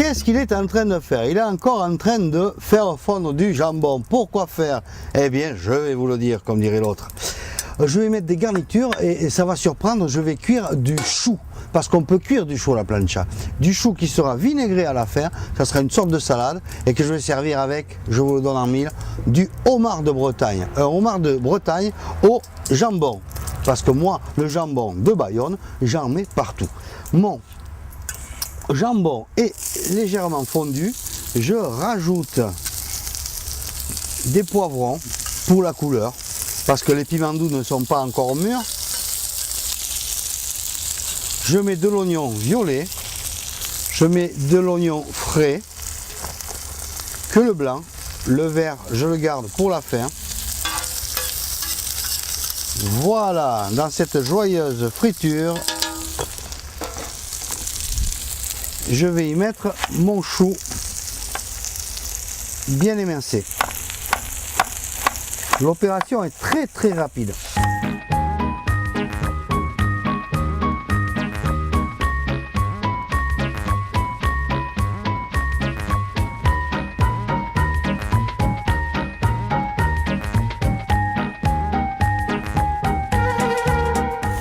qu'est-ce qu'il est en train de faire? Il est encore en train de faire fondre du jambon. Pourquoi faire? Eh bien, je vais vous le dire, comme dirait l'autre. Je vais mettre des garnitures et ça va surprendre, je vais cuire du chou. Parce qu'on peut cuire du chou à la plancha. Du chou qui sera vinaigré à la fin, ça sera une sorte de salade et que je vais servir avec, je vous le donne en mille, du homard de Bretagne. Un homard de Bretagne au jambon. Parce que moi, le jambon de Bayonne, j'en mets partout. Mon jambon est légèrement fondu, je rajoute des poivrons pour la couleur. Parce que les piments doux ne sont pas encore mûrs. Je mets de l'oignon violet, je mets de l'oignon frais, que le blanc, le vert je le garde pour la fin. Voilà, dans cette joyeuse friture, je vais y mettre mon chou bien émincé. L'opération est très rapide.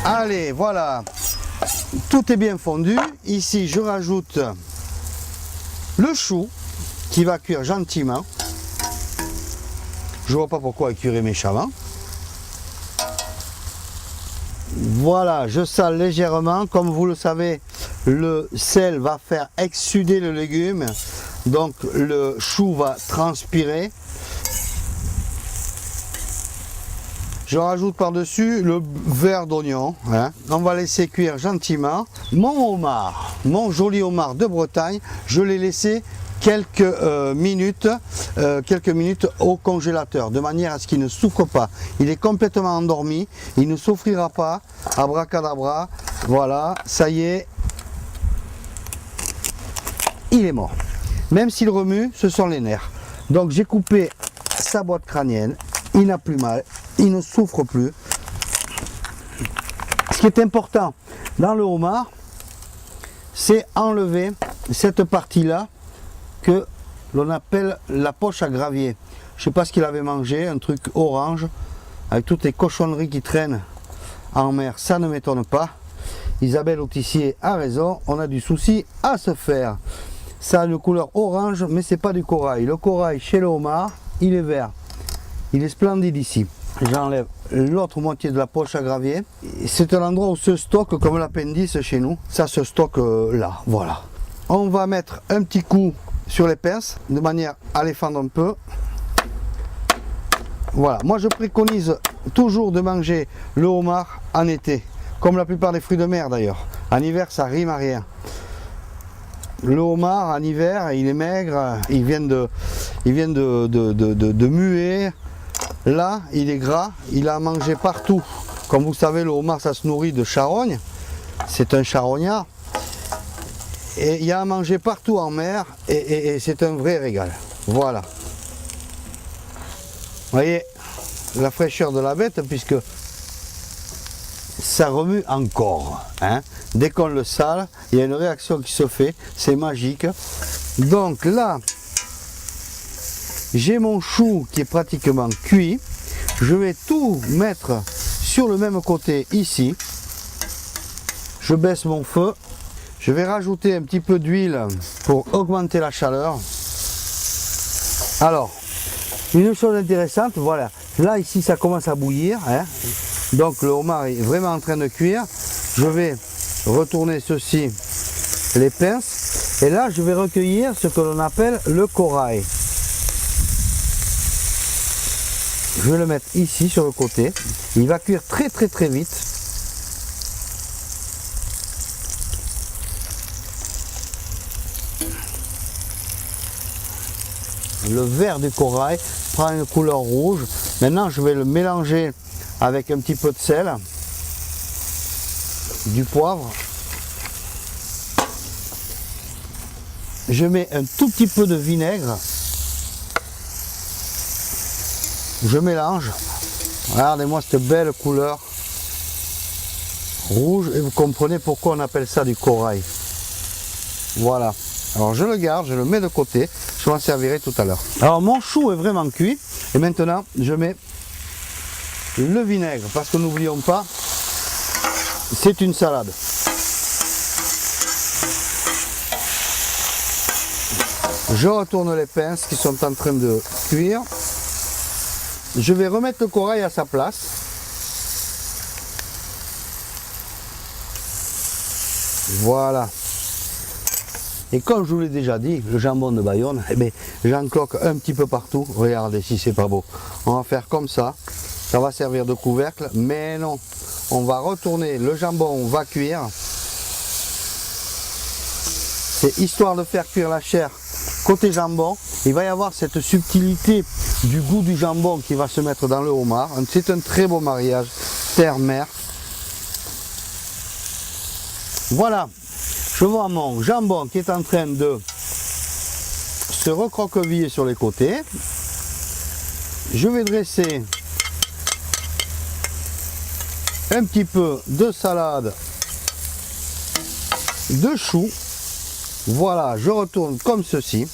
Allez, voilà, tout est bien fondu. Ici, je rajoute le chou qui va cuire gentiment. Je ne vois pas pourquoi il cuirait méchamment. Voilà, je sale légèrement. Comme vous le savez, le sel va faire exsuder le légume. Donc le chou va transpirer. Je rajoute par-dessus le verre d'oignon. Hein. On va laisser cuire gentiment. Mon homard, mon joli homard de Bretagne, je l'ai laissé quelques minutes au congélateur, de manière à ce qu'il ne souffre pas. Il est complètement endormi, il ne souffrira pas. Abracadabra, voilà, ça y est, il est mort. Même s'il remue, ce sont les nerfs. Donc j'ai coupé sa boîte crânienne, il n'a plus mal, il ne souffre plus. Ce qui est important dans le homard, c'est enlever cette partie-là que l'on appelle la poche à gravier. Je ne sais pas ce qu'il avait mangé, un truc orange, avec toutes les cochonneries qui traînent en mer, ça ne m'étonne pas. Isabelle Autissier a raison, on a du souci à se faire. Ça a une couleur orange, mais c'est pas du corail. Le corail chez le homard, il est vert. Il est splendide ici. J'enlève l'autre moitié de la poche à gravier. C'est un endroit où se stocke, comme l'appendice chez nous, ça se stocke là, voilà. On va mettre un petit coup sur les pinces, de manière à les fendre un peu. Voilà, moi je préconise toujours de manger le homard en été, comme la plupart des fruits de mer d'ailleurs. En hiver, ça rime à rien. Le homard en hiver, il est maigre, il vient de muer. Là, il est gras, il a mangé partout. Comme vous savez, le homard, ça se nourrit de charogne. C'est un charognard. Et il y a à manger partout en mer et c'est un vrai régal. Voilà. Vous voyez la fraîcheur de la bête, puisque ça remue encore. Hein. Dès qu'on le sale, il y a une réaction qui se fait. C'est magique. Donc là, j'ai mon chou qui est pratiquement cuit. Je vais tout mettre sur le même côté ici. Je baisse mon feu. Je vais rajouter un petit peu d'huile pour augmenter la chaleur. Alors, une chose intéressante, voilà. Là, ici, ça commence à bouillir. Hein. Donc, le homard est vraiment en train de cuire. Je vais retourner ceci, les pinces. Et là, je vais recueillir ce que l'on appelle le corail. Je vais le mettre ici sur le côté. Il va cuire très vite. Le vert du corail prend une couleur rouge. Maintenant, je vais le mélanger avec un petit peu de sel, du poivre. Je mets un tout petit peu de vinaigre. Je mélange. Regardez-moi cette belle couleur rouge et vous comprenez pourquoi on appelle ça du corail. Voilà. Alors je le garde, je le mets de côté, je m'en servirai tout à l'heure. Alors mon chou est vraiment cuit et maintenant je mets le vinaigre parce que n'oublions pas, c'est une salade. Je retourne les pinces qui sont en train de cuire. Je vais remettre le corail à sa place. Voilà. Et comme je vous l'ai déjà dit, le jambon de Bayonne, eh bien, j'en cloque un petit peu partout. Regardez si c'est pas beau. On va faire comme ça. Ça va servir de couvercle. Mais non, on va retourner. Le jambon va cuire. C'est histoire de faire cuire la chair côté jambon. Il va y avoir cette subtilité du goût du jambon qui va se mettre dans le homard. C'est un très beau mariage terre-mer. Voilà, je vois mon jambon qui est en train de se recroqueviller sur les côtés. Je vais dresser un petit peu de salade de choux. Voilà, je retourne comme ceci.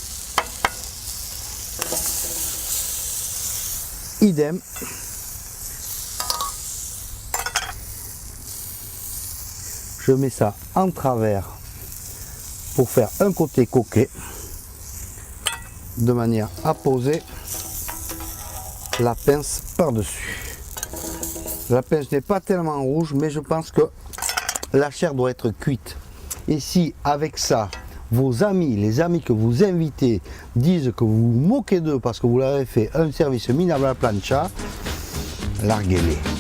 Idem. Je mets ça en travers pour faire un côté coquet, de manière à poser la pince par-dessus. La pince n'est pas tellement rouge, mais je pense que la chair doit être cuite. Et si avec ça, vos amis, les amis que vous invitez, disent que vous vous moquez d'eux parce que vous leur avez fait un service minable à la plancha, larguez-les.